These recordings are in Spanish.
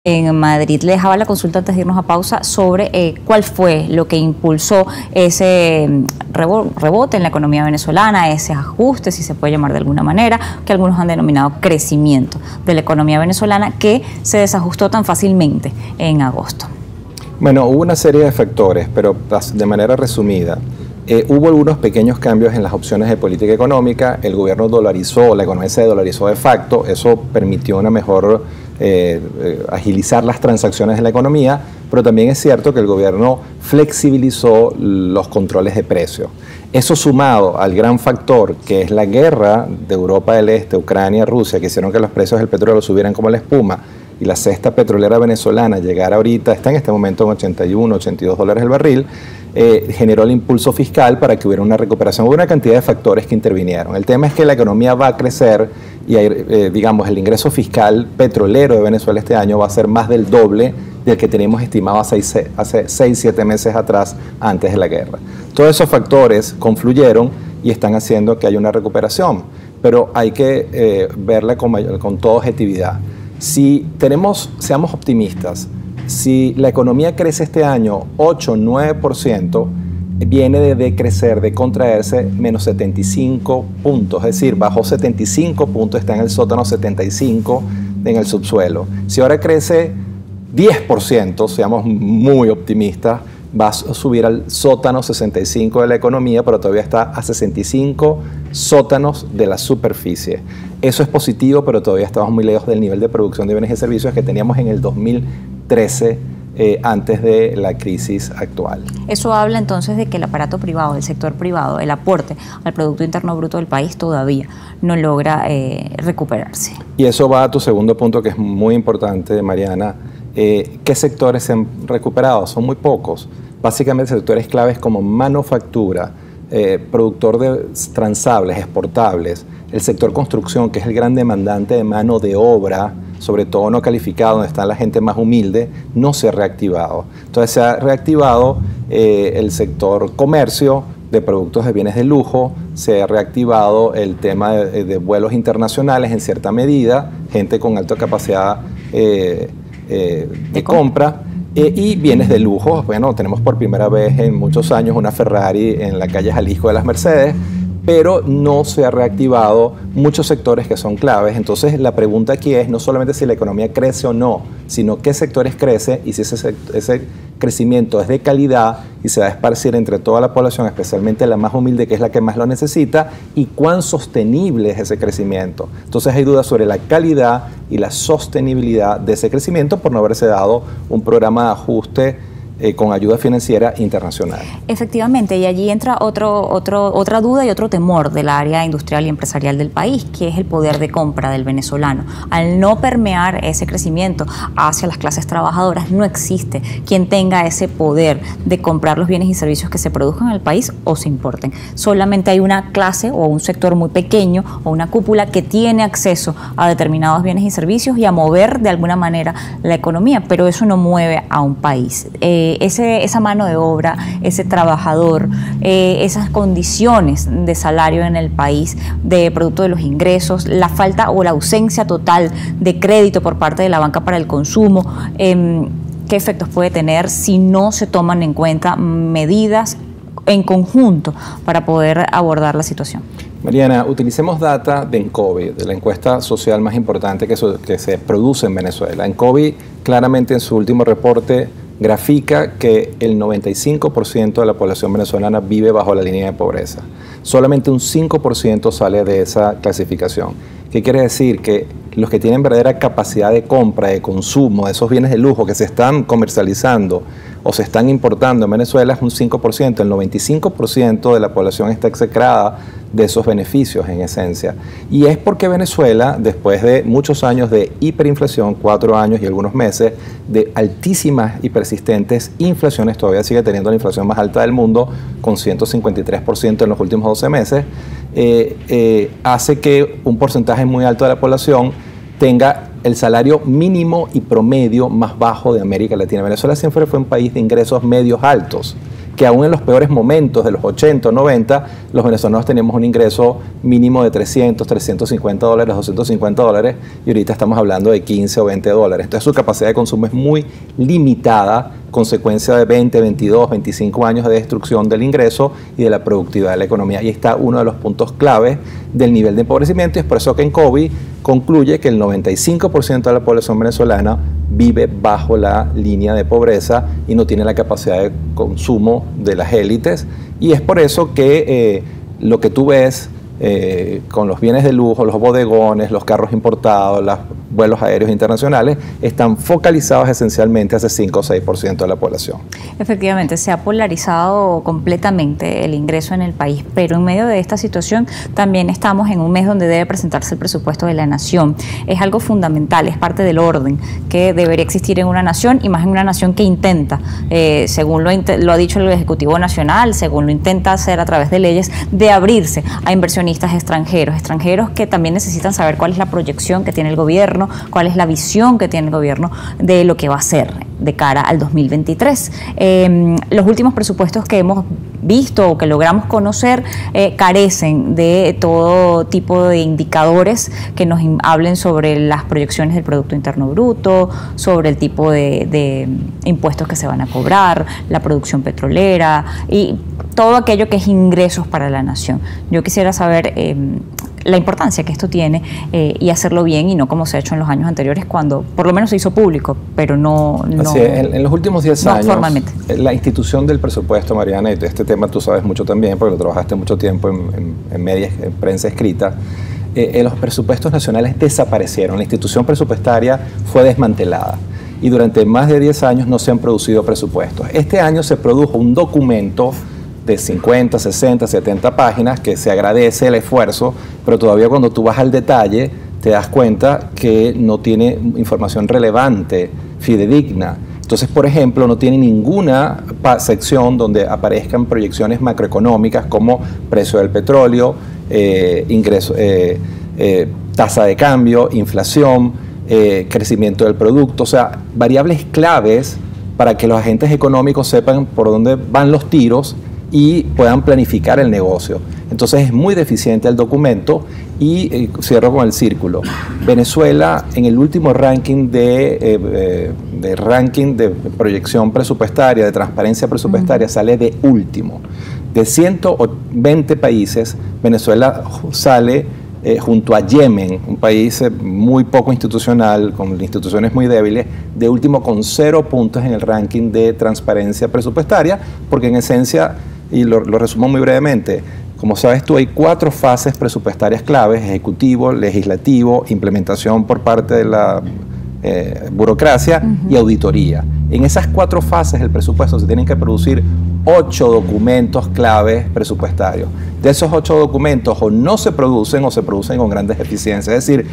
en Madrid. Le dejaba la consulta antes de irnos a pausa sobre cuál fue lo que impulsó ese rebote en la economía venezolana, ese ajuste, si se puede llamar de alguna manera, que algunos han denominado crecimiento de la economía venezolana, que se desajustó tan fácilmente en agosto. Bueno, hubo una serie de factores, pero de manera resumida. Hubo algunos pequeños cambios en las opciones de política económica. El gobierno dolarizó, la economía se dolarizó de facto. Eso permitió una mejor agilizar las transacciones de la economía, pero también es cierto que el gobierno flexibilizó los controles de precios. Eso sumado al gran factor que es la guerra de Europa del Este, Ucrania, Rusia, que hicieron que los precios del petróleo subieran como la espuma, y la cesta petrolera venezolana llegara ahorita, está en este momento en 81, 82 dólares el barril, generó el impulso fiscal para que hubiera una recuperación. Hubo una cantidad de factores que intervinieron. El tema es que la economía va a crecer y digamos, el ingreso fiscal petrolero de Venezuela este año va a ser más del doble del que teníamos estimado hace 6-7 meses atrás, antes de la guerra. Todos esos factores confluyeron y están haciendo que haya una recuperación, pero hay que verla con toda objetividad. Seamos optimistas, si la economía crece este año 8-9%, viene de decrecer, de contraerse menos 75 puntos, es decir, bajó 75 puntos, está en el sótano 75 en el subsuelo. Si ahora crece 10%, seamos muy optimistas, va a subir al sótano 65 de la economía, pero todavía está a 65 sótanos de la superficie. Eso es positivo, pero todavía estamos muy lejos del nivel de producción de bienes y servicios que teníamos en el 2013, antes de la crisis actual. Eso habla entonces de que el aparato privado, el sector privado, el aporte al Producto Interno Bruto del país todavía no logra recuperarse. Y eso va a tu segundo punto, que es muy importante, Mariana. ¿Qué sectores se han recuperado? Son muy pocos. Básicamente sectores claves como manufactura, productor de transables, exportables, el sector construcción, que es el gran demandante de mano de obra, sobre todo no calificado, donde está la gente más humilde, no se ha reactivado. Entonces se ha reactivado el sector comercio de productos de bienes de lujo, se ha reactivado el tema de vuelos internacionales en cierta medida, gente con alta capacidad de compra, y bienes de lujo. Bueno, tenemos por primera vez en muchos años una Ferrari en la calle Jalisco de las Mercedes, pero no se ha reactivado muchos sectores que son claves. Entonces la pregunta aquí es no solamente si la economía crece o no, sino qué sectores crecen y si ese crecimiento es de calidad y se va a esparcir entre toda la población, especialmente la más humilde, que es la que más lo necesita, y cuán sostenible es ese crecimiento. Entonces hay dudas sobre la calidad y la sostenibilidad de ese crecimiento por no haberse dado un programa de ajuste con ayuda financiera internacional. Efectivamente, y allí entra otra duda y otro temor del área industrial y empresarial del país, que es el poder de compra del venezolano. Al no permear ese crecimiento hacia las clases trabajadoras, no existe quien tenga ese poder de comprar los bienes y servicios que se produzcan en el país o se importen. Solamente hay una clase o un sector muy pequeño o una cúpula que tiene acceso a determinados bienes y servicios y a mover de alguna manera la economía, pero eso no mueve a un país. Esa mano de obra, ese trabajador, esas condiciones de salario en el país, de producto de los ingresos, la falta o la ausencia total de crédito por parte de la banca para el consumo, ¿qué efectos puede tener si no se toman en cuenta medidas en conjunto para poder abordar la situación? Mariana, utilicemos data de ENCOBI, de la encuesta social más importante que se produce en Venezuela. ENCOBI claramente en su último reporte grafica que el 95% de la población venezolana vive bajo la línea de pobreza. Solamente un 5% sale de esa clasificación. ¿Qué quiere decir? Que los que tienen verdadera capacidad de compra, de consumo, de esos bienes de lujo que se están comercializando o se están importando en Venezuela es un 5%. El 95% de la población está execrada de esos beneficios en esencia. Y es porque Venezuela, después de muchos años de hiperinflación, 4 años y algunos meses, de altísimas y persistentes inflaciones, todavía sigue teniendo la inflación más alta del mundo, con 153% en los últimos 12 meses, hace que un porcentaje muy alto de la población tenga el salario mínimo y promedio más bajo de América Latina. Venezuela siempre fue un país de ingresos medios altos que aún en los peores momentos de los 80 o 90, los venezolanos teníamos un ingreso mínimo de 300, 350 dólares, 250 dólares, y ahorita estamos hablando de 15 o 20 dólares. Entonces su capacidad de consumo es muy limitada, consecuencia de 20, 22, 25 años de destrucción del ingreso y de la productividad de la economía. Y está uno de los puntos claves del nivel de empobrecimiento, y es por eso que en COVID concluye que el 95% de la población venezolana vive bajo la línea de pobreza y no tiene la capacidad de consumo de las élites, y es por eso que lo que tú ves con los bienes de lujo, los bodegones, los carros importados, los vuelos aéreos internacionales, están focalizados esencialmente a ese 5 o 6% de la población. Efectivamente, se ha polarizado completamente el ingreso en el país, pero en medio de esta situación también estamos en un mes donde debe presentarse el presupuesto de la nación. Es algo fundamental, es parte del orden que debería existir en una nación, y más en una nación que intenta, según lo ha dicho el Ejecutivo Nacional, según lo intenta hacer a través de leyes, de abrirse a inversionistas extranjeros que también necesitan saber cuál es la proyección que tiene el gobierno, cuál es la visión que tiene el gobierno de lo que va a hacer de cara al 2023. Los últimos presupuestos que hemos visto o que logramos conocer carecen de todo tipo de indicadores que nos hablen sobre las proyecciones del Producto Interno Bruto, sobre el tipo de impuestos que se van a cobrar, la producción petrolera y todo aquello que es ingresos para la nación. Yo quisiera saber la importancia que esto tiene y hacerlo bien, y no como se ha hecho en los años anteriores, cuando por lo menos se hizo público, pero no Así es, en los últimos 10 años, formalmente. La institución del presupuesto, Mariana, y de este tema tú sabes mucho también, porque lo trabajaste mucho tiempo en medios, en prensa escrita, los presupuestos nacionales desaparecieron, la institución presupuestaria fue desmantelada, y durante más de 10 años no se han producido presupuestos. Este año se produjo un documento de 50, 60, 70 páginas, que se agradece el esfuerzo, pero todavía cuando tú vas al detalle te das cuenta que no tiene información relevante, fidedigna. Entonces, por ejemplo, no tiene ninguna sección donde aparezcan proyecciones macroeconómicas como precio del petróleo, tasa de cambio, inflación, crecimiento del producto, o sea, variables claves para que los agentes económicos sepan por dónde van los tiros y puedan planificar el negocio. Entonces es muy deficiente el documento, y cierro con el círculo. Venezuela, en el último ranking de proyección presupuestaria, de transparencia presupuestaria, sale de último. De 120 países, Venezuela sale junto a Yemen, un país muy poco institucional, con instituciones muy débiles, de último con 0 puntos en el ranking de transparencia presupuestaria, porque en esencia, y lo resumo muy brevemente, como sabes tú, hay 4 fases presupuestarias claves: ejecutivo, legislativo, implementación por parte de la burocracia y auditoría. En esas 4 fases del presupuesto se tienen que producir 8 documentos claves presupuestarios. De esos 8 documentos, o no se producen o se producen con grandes deficiencias. Es decir,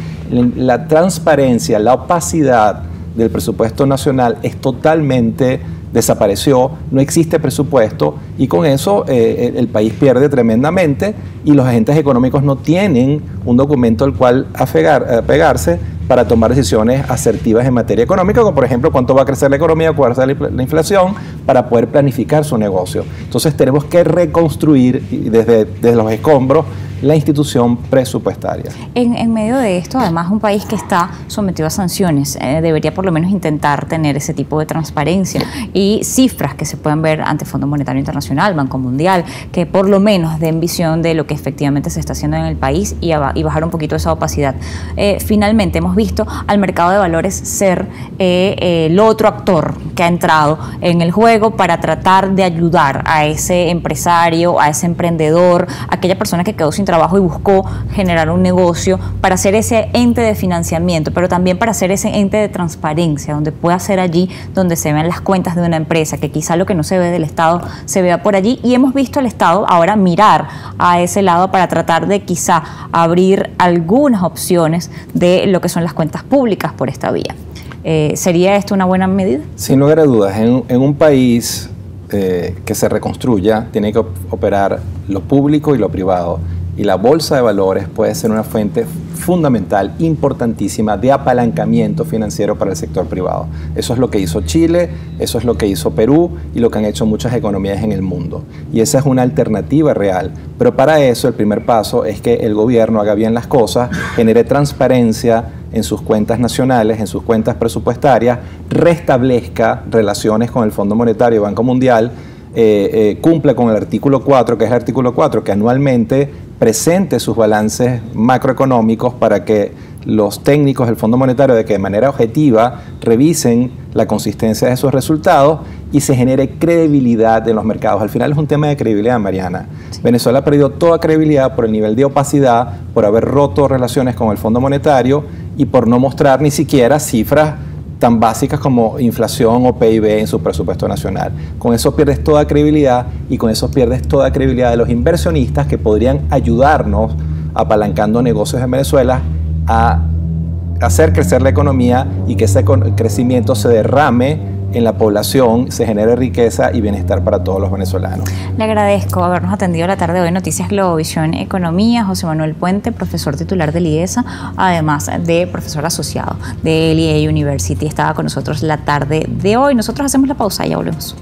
la transparencia, la opacidad del presupuesto nacional es totalmente desapareció, no existe presupuesto, y con eso el país pierde tremendamente, y los agentes económicos no tienen un documento al cual apegarse para tomar decisiones asertivas en materia económica, como por ejemplo cuánto va a crecer la economía, cuál va a ser la inflación, para poder planificar su negocio. Entonces tenemos que reconstruir desde los escombros la institución presupuestaria. En medio de esto, además, un país que está sometido a sanciones debería por lo menos intentar tener ese tipo de transparencia y cifras que se puedan ver ante Fondo Monetario Internacional, Banco Mundial, que por lo menos den visión de lo que efectivamente se está haciendo en el país y bajar un poquito esa opacidad. Finalmente, hemos visto al mercado de valores ser el otro actor que ha entrado en el juego para tratar de ayudar a ese empresario, a ese emprendedor, a aquella persona que quedó sin trabajo y buscó generar un negocio, para ser ese ente de financiamiento, pero también para ser ese ente de transparencia, donde pueda ser allí donde se vean las cuentas de una empresa, que quizá lo que no se ve del Estado se vea por allí, y hemos visto al Estado ahora mirar a ese lado para tratar de quizá abrir algunas opciones de lo que son las cuentas públicas por esta vía. ¿Sería esto una buena medida? Sin lugar a dudas, en un país que se reconstruya, tiene que operar lo público y lo privado, y la bolsa de valores puede ser una fuente fundamental, importantísima, de apalancamiento financiero para el sector privado. Eso es lo que hizo Chile, eso es lo que hizo Perú y lo que han hecho muchas economías en el mundo. Y esa es una alternativa real. Pero para eso el primer paso es que el gobierno haga bien las cosas, genere transparencia en sus cuentas nacionales, en sus cuentas presupuestarias, restablezca relaciones con el Fondo Monetario y Banco Mundial, cumple con el artículo 4, que es el artículo 4, que anualmente presente sus balances macroeconómicos para que los técnicos del Fondo Monetario de manera objetiva revisen la consistencia de esos resultados y se genere credibilidad en los mercados. Al final es un tema de credibilidad, Mariana. Sí. Venezuela ha perdido toda credibilidad por el nivel de opacidad, por haber roto relaciones con el Fondo Monetario y por no mostrar ni siquiera cifras tan básicas como inflación o PIB en su presupuesto nacional. Con eso pierdes toda credibilidad y con eso pierdes toda credibilidad de los inversionistas que podrían ayudarnos apalancando negocios en Venezuela a hacer crecer la economía y que ese crecimiento se derrame en la población, se genere riqueza y bienestar para todos los venezolanos. Le agradezco habernos atendido la tarde de hoy Noticias Globovisión Economía. José Manuel Puente, profesor titular del IESA, además de profesor asociado de LEA University, estaba con nosotros la tarde de hoy. Nosotros hacemos la pausa y ya volvemos.